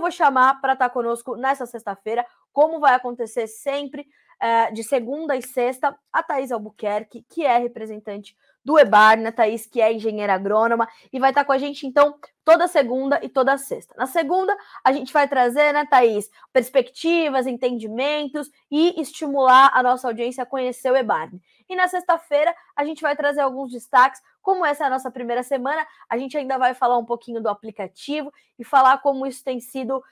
vou chamar para estar conosco nessa sexta-feira, como vai acontecer sempre, de segunda e sexta, a Thaís Albuquerque, que é representante do EBARNE, né, Thaís, que é engenheira agrônoma, e vai estar com a gente, então, toda segunda e toda sexta. Na segunda, a gente vai trazer, né, Thaís, perspectivas, entendimentos e estimular a nossa audiência a conhecer o EBARNE. E na sexta-feira, a gente vai trazer alguns destaques. Como essa é a nossa primeira semana, a gente ainda vai falar um pouquinho do aplicativo e falar como isso tem sido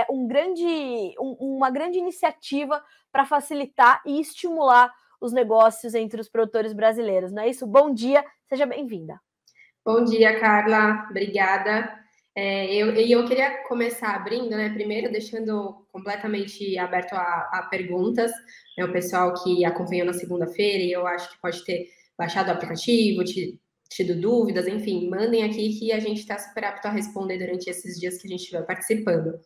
uma grande iniciativa para facilitar e estimular os negócios entre os produtores brasileiros, não é isso? Bom dia, seja bem-vinda. Bom dia, Carla, obrigada. Eu queria começar abrindo, né, primeiro deixando completamente aberto a perguntas, né, o pessoal que acompanhou na segunda-feira e eu acho que pode ter baixado o aplicativo, tido dúvidas, enfim, mandem aqui que a gente está super apto a responder durante esses dias que a gente estiver participando.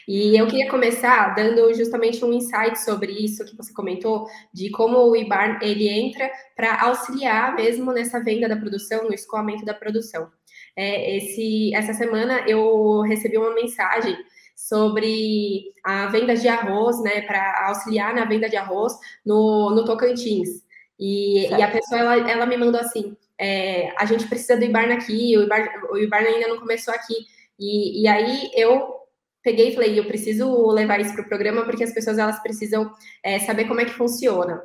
E eu queria começar dando justamente um insight sobre isso que você comentou, de como o EBARNE ele entra para auxiliar mesmo nessa venda da produção, no escoamento da produção. Essa semana eu recebi uma mensagem sobre a venda de arroz, né, para auxiliar na venda de arroz no Tocantins. E a pessoa, ela me mandou assim, a gente precisa do EBARNE aqui, o EBARNE ainda não começou aqui. E aí eu peguei e falei, eu preciso levar isso para o programa porque as pessoas elas precisam saber como é que funciona.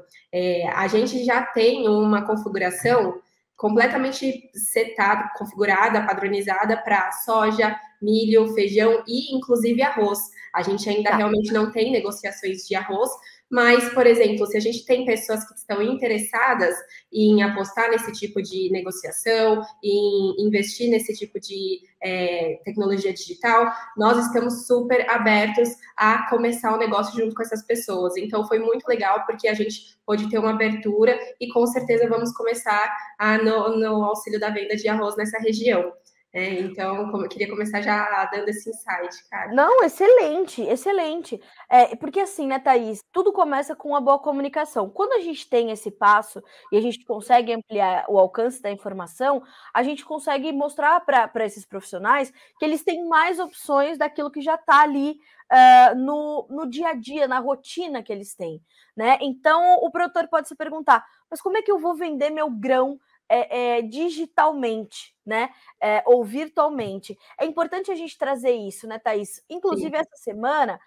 A gente já tem uma configuração completamente setada, configurada, padronizada para soja, milho, feijão e inclusive arroz. A gente ainda realmente não tem negociações de arroz, mas, por exemplo, se a gente tem pessoas que estão interessadas em apostar nesse tipo de negociação, em investir nesse tipo de tecnologia digital, nós estamos super abertos a começar o negócio junto com essas pessoas. Então, foi muito legal, porque a gente pôde ter uma abertura e, com certeza, vamos começar no auxílio da venda de arroz nessa região. Então, eu queria começar já dando esse insight, cara. Não, excelente, excelente. Porque assim, né, Thaís, tudo começa com uma boa comunicação. Quando a gente tem esse passo e a gente consegue ampliar o alcance da informação, a gente consegue mostrar para esses profissionais que eles têm mais opções daquilo que já está ali no dia a dia, na rotina que eles têm, né? Então, o produtor pode se perguntar, mas como é que eu vou vender meu grão digitalmente, né? Ou virtualmente? É importante a gente trazer isso, né, Thaís? Inclusive, essa semana,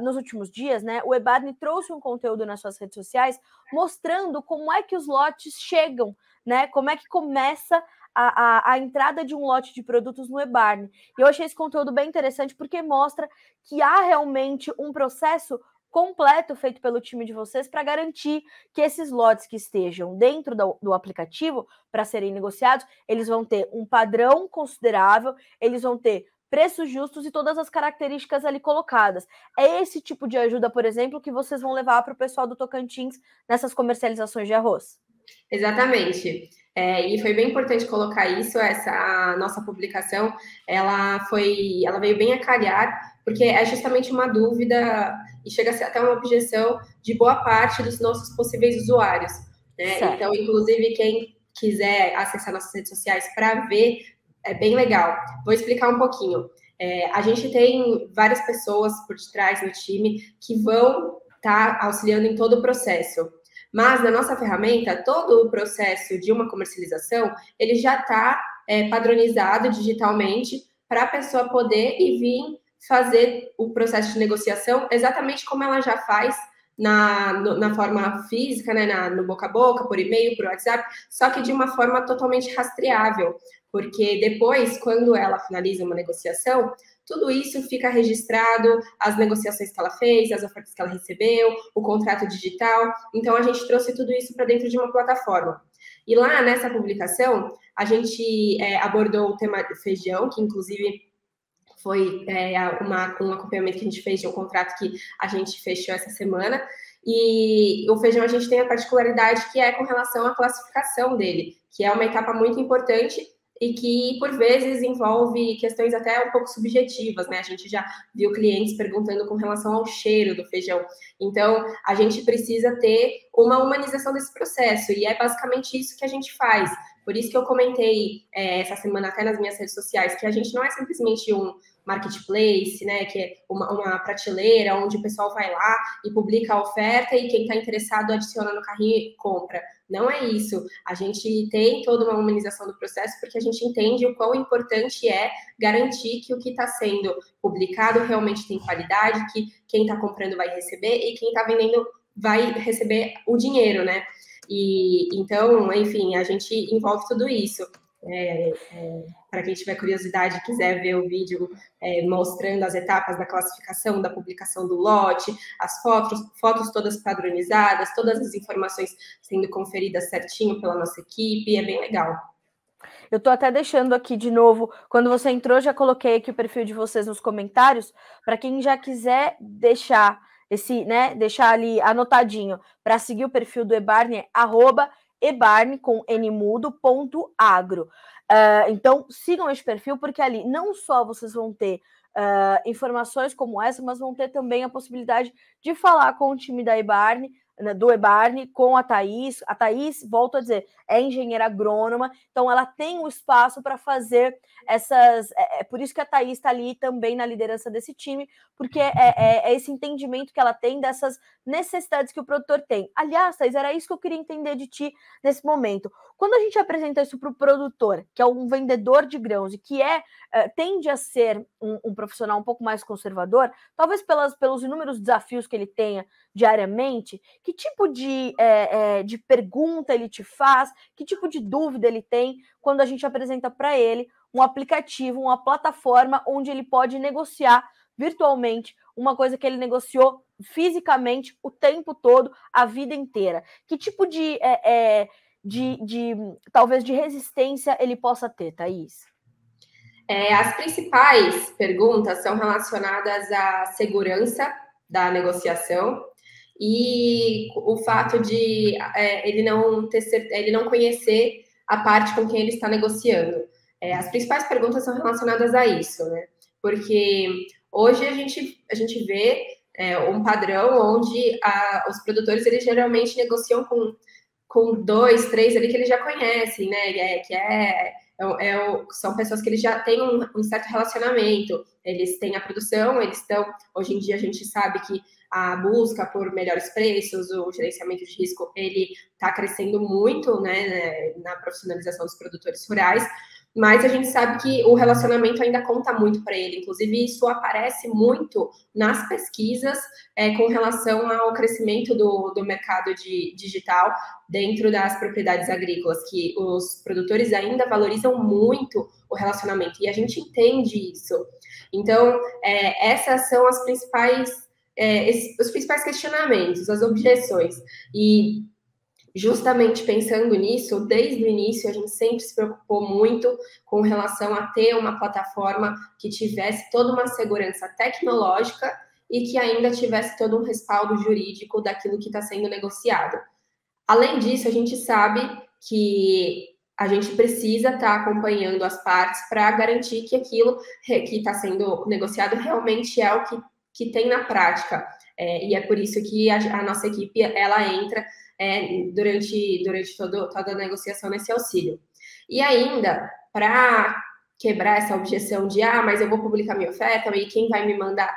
nos últimos dias, né, o EBARNE trouxe um conteúdo nas suas redes sociais mostrando como é que os lotes chegam, né? Como é que começa a entrada de um lote de produtos no EBARNE. E eu achei esse conteúdo bem interessante porque mostra que há realmente um processo completo feito pelo time de vocês para garantir que esses lotes que estejam dentro do aplicativo para serem negociados, eles vão ter um padrão considerável, eles vão ter preços justos e todas as características ali colocadas. É esse tipo de ajuda, por exemplo, que vocês vão levar para o pessoal do Tocantins nessas comercializações de arroz? Exatamente. E foi bem importante colocar isso, essa nossa publicação, ela veio bem a calhar, porque é justamente uma dúvida e chega a ser até uma objeção de boa parte dos nossos possíveis usuários, né? Então, inclusive, quem quiser acessar nossas redes sociais para ver, é bem legal. Vou explicar um pouquinho. A gente tem várias pessoas por detrás no time que vão estar auxiliando em todo o processo. Mas na nossa ferramenta, todo o processo de uma comercialização, ele já está padronizado digitalmente para a pessoa poder e vir fazer o processo de negociação exatamente como ela já faz na forma física, né, no boca a boca, por e-mail, por WhatsApp, só que de uma forma totalmente rastreável, porque depois, quando ela finaliza uma negociação, tudo isso fica registrado, as negociações que ela fez, as ofertas que ela recebeu, o contrato digital. Então, a gente trouxe tudo isso para dentro de uma plataforma. E lá, nessa publicação, a gente abordou o tema do feijão, que inclusive foi um acompanhamento que a gente fez de um contrato que a gente fechou essa semana. E o feijão, a gente tem a particularidade que é com relação à classificação dele, que é uma etapa muito importante e que, por vezes, envolve questões até um pouco subjetivas, né? A gente já viu clientes perguntando com relação ao cheiro do feijão. Então, a gente precisa ter uma humanização desse processo, e é basicamente isso que a gente faz. Por isso que eu comentei essa semana até nas minhas redes sociais que a gente não é simplesmente um marketplace, né, que é uma prateleira onde o pessoal vai lá e publica a oferta e quem está interessado adiciona no carrinho e compra. Não é isso. A gente tem toda uma humanização do processo porque a gente entende o quão importante é garantir que o que está sendo publicado realmente tem qualidade, que quem está comprando vai receber e quem está vendendo vai receber o dinheiro, né? E então, enfim, a gente envolve tudo isso. Para quem tiver curiosidade e quiser ver o vídeo mostrando as etapas da classificação, da publicação do lote, as fotos todas padronizadas, todas as informações sendo conferidas certinho pela nossa equipe, é bem legal. Eu estou até deixando aqui de novo, quando você entrou, já coloquei aqui o perfil de vocês nos comentários, para quem já quiser deixar deixar ali anotadinho para seguir o perfil do eBarne, @ebarne com nmudo.agro. Então, sigam esse perfil, porque ali não só vocês vão ter informações como essa, mas vão ter também a possibilidade de falar com o time da eBarne, do eBarne, com a Thaís. A Thaís, volto a dizer, é engenheira agrônoma, então ela tem o espaço para fazer essas... É por isso que a Thaís está ali também na liderança desse time, porque é esse entendimento que ela tem dessas necessidades que o produtor tem. Aliás, Thaís, era isso que eu queria entender de ti nesse momento. Quando a gente apresenta isso para o produtor, que é um vendedor de grãos e que tende a ser um profissional um pouco mais conservador, talvez pelos inúmeros desafios que ele tenha diariamente, que tipo de pergunta ele te faz, que tipo de dúvida ele tem quando a gente apresenta para ele um aplicativo, uma plataforma onde ele pode negociar virtualmente uma coisa que ele negociou fisicamente o tempo todo, a vida inteira. Que tipo talvez de resistência ele possa ter, Thaís? As principais perguntas são relacionadas à segurança da negociação e o fato de ele não conhecer a parte com quem ele está negociando. As principais perguntas são relacionadas a isso, né? Porque hoje a gente vê um padrão onde os produtores eles geralmente negociam com 2, 3 ali que eles já conhecem, né? São pessoas que eles já têm um certo relacionamento, eles têm a produção, eles estão... Hoje em dia a gente sabe que a busca por melhores preços, o gerenciamento de risco, ele está crescendo muito, né, na profissionalização dos produtores rurais, mas a gente sabe que o relacionamento ainda conta muito para ele. Inclusive, isso aparece muito nas pesquisas com relação ao crescimento do mercado digital dentro das propriedades agrícolas, que os produtores ainda valorizam muito o relacionamento, e a gente entende isso. Então, essas são os principais questionamentos, as objeções. E justamente pensando nisso, desde o início, a gente sempre se preocupou muito com relação a ter uma plataforma que tivesse toda uma segurança tecnológica e que ainda tivesse todo um respaldo jurídico daquilo que está sendo negociado. Além disso, a gente sabe que a gente precisa estar acompanhando as partes para garantir que aquilo que está sendo negociado realmente é o que tem na prática. E é por isso que a nossa equipe ela entra durante toda a negociação nesse auxílio. E ainda, para quebrar essa objeção de mas eu vou publicar minha oferta e quem vai me mandar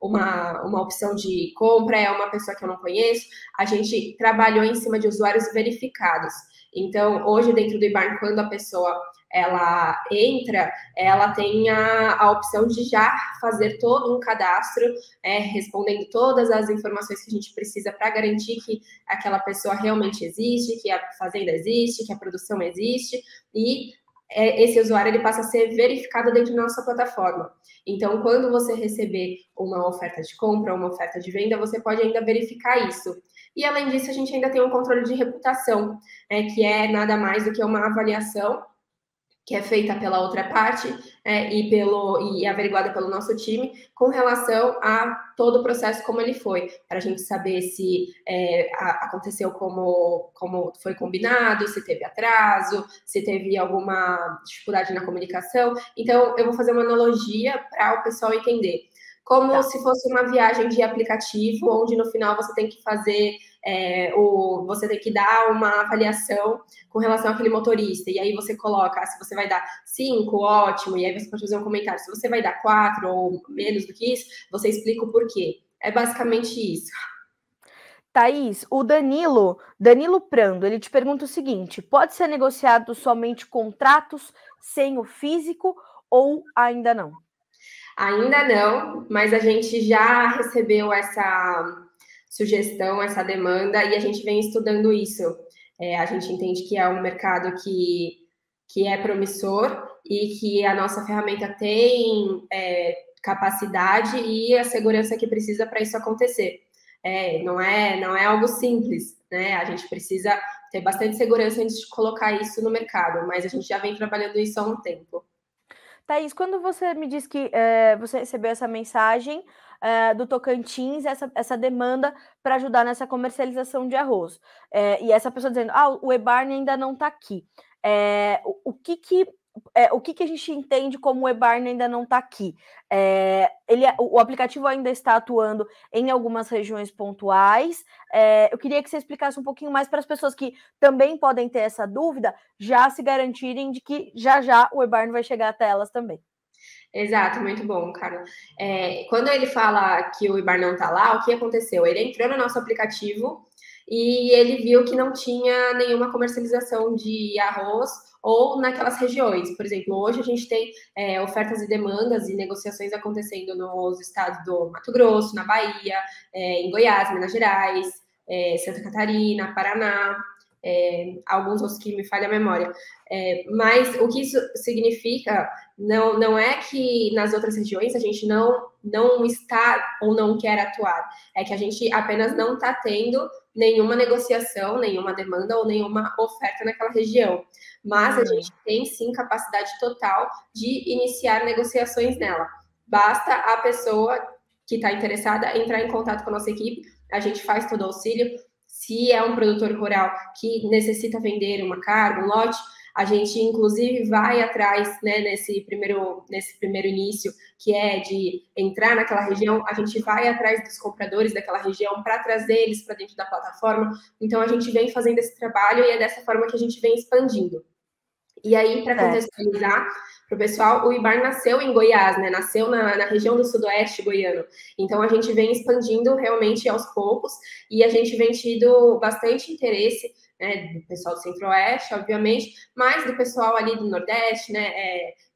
uma opção de compra é uma pessoa que eu não conheço, a gente trabalhou em cima de usuários verificados. Então, hoje, dentro do eBarne, quando a pessoa ela entra, ela tem a opção de já fazer todo um cadastro, respondendo todas as informações que a gente precisa para garantir que aquela pessoa realmente existe, que a fazenda existe, que a produção existe, e esse usuário ele passa a ser verificado dentro da nossa plataforma. Então, quando você receber uma oferta de compra, uma oferta de venda, você pode ainda verificar isso. E, além disso, a gente ainda tem um controle de reputação, que é nada mais do que uma avaliação que é feita pela outra parte e averiguada pelo nosso time com relação a todo o processo como ele foi, para a gente saber se aconteceu como foi combinado, se teve atraso, se teve alguma dificuldade na comunicação. Então, eu vou fazer uma analogia para o pessoal entender. Como se fosse uma viagem de aplicativo, onde no final você tem que fazer você tem que dar uma avaliação com relação àquele motorista, e aí você coloca, se você vai dar 5, ótimo, e aí você pode fazer um comentário, se você vai dar 4 ou menos do que isso, você explica o porquê. É basicamente isso. Thaís, o Danilo Prando, ele te pergunta o seguinte: pode ser negociado somente contratos sem o físico ou ainda não? Ainda não, mas a gente já recebeu essa sugestão, essa demanda, e a gente vem estudando isso. A gente entende que é um mercado que é promissor e que a nossa ferramenta tem capacidade e a segurança que precisa para isso acontecer. Não é algo simples, né? A gente precisa ter bastante segurança antes de colocar isso no mercado, mas a gente já vem trabalhando isso há um tempo. Thaís, quando você me diz que você recebeu essa mensagem do Tocantins, essa demanda para ajudar nessa comercialização de arroz, e essa pessoa dizendo, o Ebarne ainda não está aqui. O que a gente entende como o Ebarne ainda não está aqui? O aplicativo ainda está atuando em algumas regiões pontuais. Eu queria que você explicasse um pouquinho mais para as pessoas que também podem ter essa dúvida, já se garantirem de que já o Ebarne vai chegar até elas também. Exato, muito bom, cara. Quando ele fala que o Ibar não tá lá, o que aconteceu? Ele entrou no nosso aplicativo e ele viu que não tinha nenhuma comercialização de arroz ou naquelas regiões. Por exemplo, hoje a gente tem ofertas e demandas e negociações acontecendo nos estados do Mato Grosso, na Bahia, em Goiás, Minas Gerais, Santa Catarina, Paraná, alguns outros que me falha a memória. Mas o que isso significa não é que nas outras regiões a gente não está ou não quer atuar, é que a gente apenas não está tendo nenhuma negociação, nenhuma demanda ou nenhuma oferta naquela região. Mas a gente tem sim capacidade total de iniciar negociações nela. Basta a pessoa que está interessada entrar em contato com a nossa equipe, a gente faz todo o auxílio. Se é um produtor rural que necessita vender uma carga, um lote, a gente, inclusive, vai atrás, né, nesse primeiro início, que é de entrar naquela região, a gente vai atrás dos compradores daquela região para trazer eles para dentro da plataforma. Então, a gente vem fazendo esse trabalho e é dessa forma que a gente vem expandindo. E aí, para contextualizar para o pessoal, o Ibar nasceu em Goiás, né? Nasceu na região do sudoeste goiano. Então, a gente vem expandindo realmente aos poucos e a gente vem tido bastante interesse, né, do pessoal do centro-oeste, obviamente, mas do pessoal ali do nordeste, né,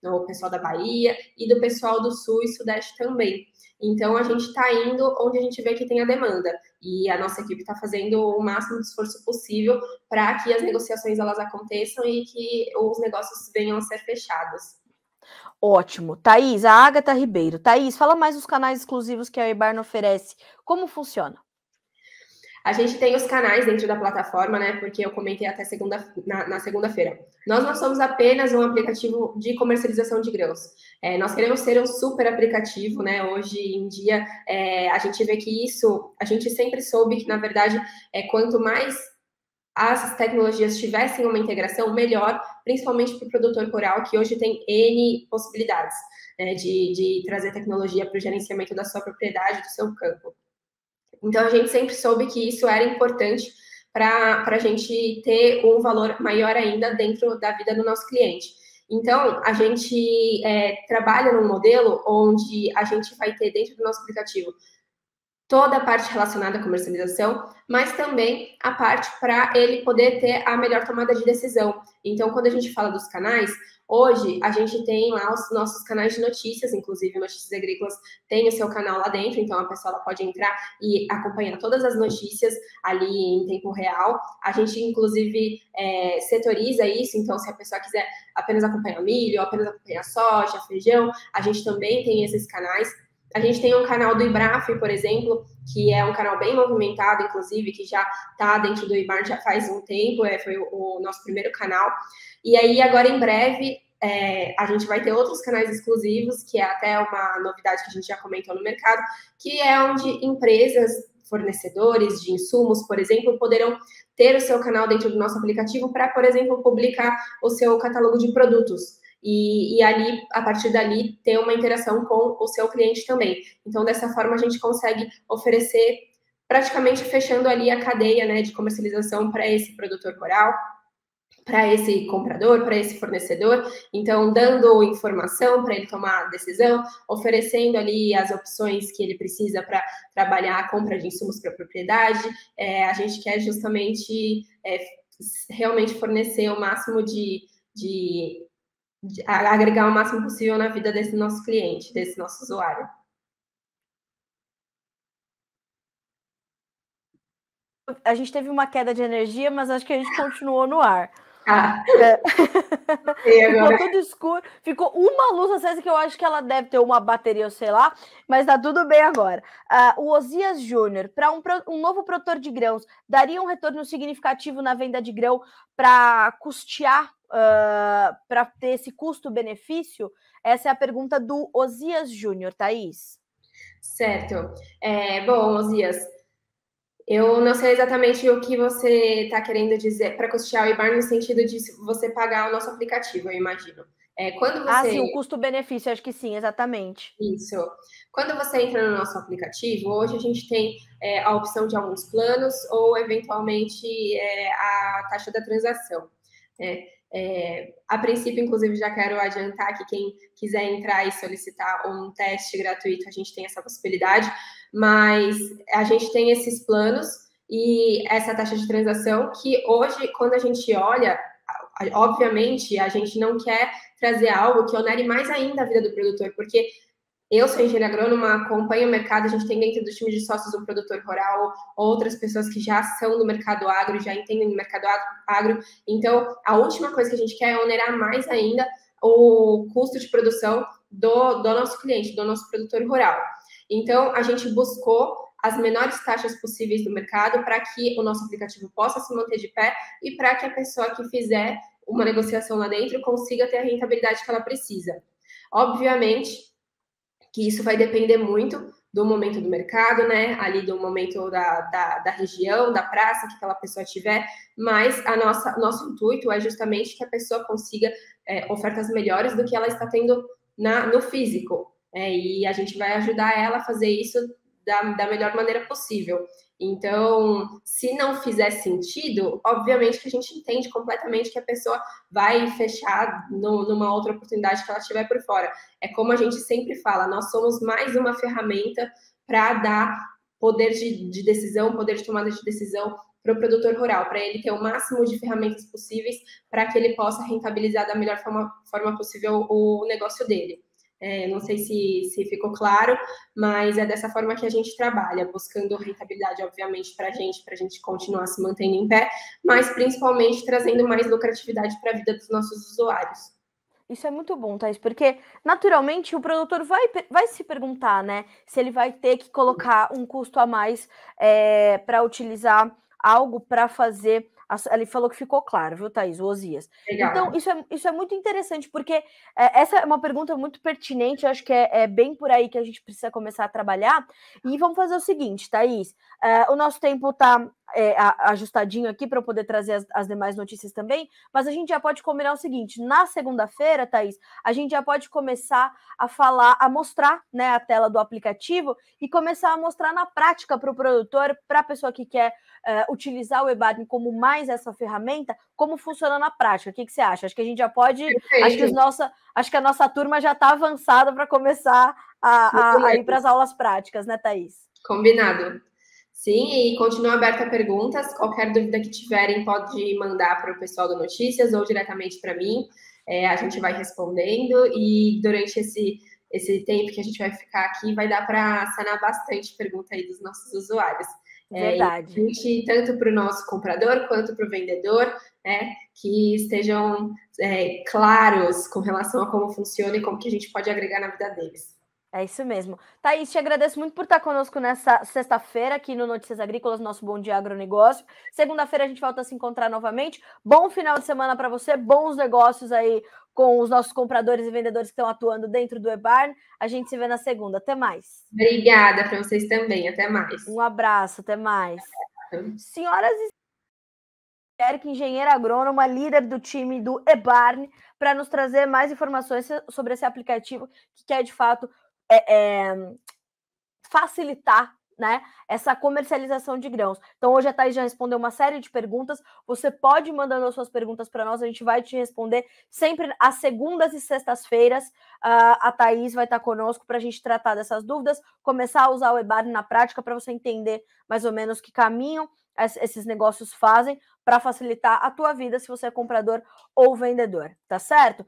do pessoal da Bahia e do pessoal do sul e sudeste também. Então, a gente está indo onde a gente vê que tem a demanda. E a nossa equipe está fazendo o máximo de esforço possível para que as negociações elas aconteçam e que os negócios venham a ser fechados. Ótimo. Thaís, a Agatha Ribeiro. Thaís, fala mais dos canais exclusivos que a Ebarne oferece. Como funciona? A gente tem os canais dentro da plataforma, né? Porque eu comentei até na segunda-feira. Nós não somos apenas um aplicativo de comercialização de grãos. Nós queremos ser um super aplicativo, né? Hoje em dia, a gente vê que a gente sempre soube que, na verdade, quanto mais as tecnologias tivessem uma integração, melhor, principalmente para o produtor rural, que hoje tem N possibilidades, né, de trazer tecnologia para o gerenciamento da sua propriedade, do seu campo. Então, a gente sempre soube que isso era importante para a gente ter um valor maior ainda dentro da vida do nosso cliente. Então, a gente trabalha num modelo onde a gente vai ter dentro do nosso aplicativo toda a parte relacionada à comercialização, mas também a parte para ele poder ter a melhor tomada de decisão. Então, quando a gente fala dos canais, hoje a gente tem lá os nossos canais de notícias, inclusive Notícias Agrícolas tem o seu canal lá dentro, então a pessoa pode entrar e acompanhar todas as notícias ali em tempo real. A gente, inclusive, setoriza isso, então se a pessoa quiser apenas acompanhar milho, apenas acompanhar soja, feijão, a gente também tem esses canais. A gente tem um canal do Ibraf, por exemplo, que é um canal bem movimentado, inclusive, que já está dentro do Ibar já faz um tempo, foi o nosso primeiro canal. E aí, agora, em breve, a gente vai ter outros canais exclusivos, que é até uma novidade que a gente já comentou no mercado, que é onde empresas, fornecedores de insumos, por exemplo, poderão ter o seu canal dentro do nosso aplicativo para, por exemplo, publicar o seu catálogo de produtos. E ali, a partir dali, ter uma interação com o seu cliente também. Então, dessa forma, a gente consegue oferecer praticamente fechando ali a cadeia, né, de comercialização para esse produtor rural, para esse comprador, para esse fornecedor, então dando informação para ele tomar a decisão, oferecendo ali as opções que ele precisa para trabalhar a compra de insumos para a propriedade. A gente quer justamente realmente fornecer o máximo de agregar o máximo possível na vida desse nosso cliente, desse nosso usuário. A gente teve uma queda de energia, mas acho que a gente continuou no ar. Ficou tudo escuro, ficou uma luz acesa que eu acho que ela deve ter uma bateria, ou sei lá, mas tá tudo bem agora. O Osias Júnior, para um novo produtor de grãos, daria um retorno significativo na venda de grão para custear, para ter esse custo-benefício? Essa é a pergunta do Osias Júnior, Thaís. Certo. Bom, Osias, eu não sei exatamente o que você está querendo dizer para custear o IBAR no sentido de você pagar o nosso aplicativo, eu imagino. Quando você... sim, o custo-benefício, acho que sim, exatamente. Isso. Quando você entra no nosso aplicativo, hoje a gente tem a opção de alguns planos ou, eventualmente, a taxa da transação. A princípio, inclusive, já quero adiantar que quem quiser entrar e solicitar um teste gratuito, a gente tem essa possibilidade, mas a gente tem esses planos e essa taxa de transação que hoje, quando a gente olha, obviamente, a gente não quer trazer algo que onere mais ainda a vida do produtor, porque eu sou engenheira agrônoma, acompanho o mercado, a gente tem dentro do time de sócios um produtor rural, outras pessoas que já são do mercado agro, já entendem do mercado agro. Então, a última coisa que a gente quer é onerar mais ainda o custo de produção do nosso cliente, do nosso produtor rural. Então, a gente buscou as menores taxas possíveis do mercado para que o nosso aplicativo possa se manter de pé e para que a pessoa que fizer uma negociação lá dentro consiga ter a rentabilidade que ela precisa. Obviamente que isso vai depender muito do momento do mercado, né? Ali do momento da região, da praça que aquela pessoa tiver, mas nosso intuito é justamente que a pessoa consiga ofertas melhores do que ela está tendo no físico. E a gente vai ajudar ela a fazer isso da melhor maneira possível. Então, se não fizer sentido, obviamente que a gente entende completamente que a pessoa vai fechar numa outra oportunidade que ela tiver por fora. É como a gente sempre fala, nós somos mais uma ferramenta para dar poder de decisão, poder de tomada de decisão para o produtor rural, para ele ter o máximo de ferramentas possíveis para que ele possa rentabilizar da melhor forma possível o negócio dele. Não sei se ficou claro, mas é dessa forma que a gente trabalha, buscando rentabilidade, obviamente, para a gente continuar se mantendo em pé, mas principalmente trazendo mais lucratividade para a vida dos nossos usuários. Isso é muito bom, Thaís, porque naturalmente o produtor vai se perguntar, né, se ele vai ter que colocar um custo a mais para utilizar algo para fazer. Ele falou que ficou claro, viu, Thaís, o Osias. Legal. Então, isso é muito interessante, porque essa é uma pergunta muito pertinente, eu acho que é bem por aí que a gente precisa começar a trabalhar. E vamos fazer o seguinte, Thaís, o nosso tempo está ajustadinho aqui para eu poder trazer as demais notícias também, mas a gente já pode combinar o seguinte: na segunda-feira, Thaís, a gente já pode começar a mostrar, né, a tela do aplicativo e começar a mostrar na prática para o produtor, para a pessoa que quer utilizar o eBarn como mais essa ferramenta, como funciona na prática. O que você acha? Acho que a gente já pode. Acho que a nossa turma já está avançada para começar a ir para as aulas práticas, né, Thaís? Combinado. Sim, e continua aberta a perguntas. Qualquer dúvida que tiverem, pode mandar para o pessoal do Notícias ou diretamente para mim. A gente vai respondendo e durante esse tempo que a gente vai ficar aqui, vai dar para sanar bastante pergunta aí dos nossos usuários. Verdade. Tanto para o nosso comprador quanto para o vendedor, que estejam claros com relação a como funciona e como que a gente pode agregar na vida deles. É isso mesmo. Thaís, te agradeço muito por estar conosco nessa sexta-feira aqui no Notícias Agrícolas, nosso Bom Dia Agronegócio. Segunda-feira a gente volta a se encontrar novamente. Bom final de semana para você, bons negócios aí com os nossos compradores e vendedores que estão atuando dentro do eBarn. A gente se vê na segunda. Até mais. Obrigada para vocês também. Até mais. Um abraço, até mais. Senhoras e Érica, engenheira agrônoma, líder do time do eBarn, para nos trazer mais informações sobre esse aplicativo que quer, de fato, facilitar né, essa comercialização de grãos. Então, hoje a Thaís já respondeu uma série de perguntas. Você pode ir mandando as suas perguntas para nós, a gente vai te responder sempre às segundas e sextas-feiras. A Thaís vai estar conosco para a gente tratar dessas dúvidas, começar a usar o eBarn na prática para você entender mais ou menos que caminho esses negócios fazem para facilitar a tua vida se você é comprador ou vendedor, tá certo?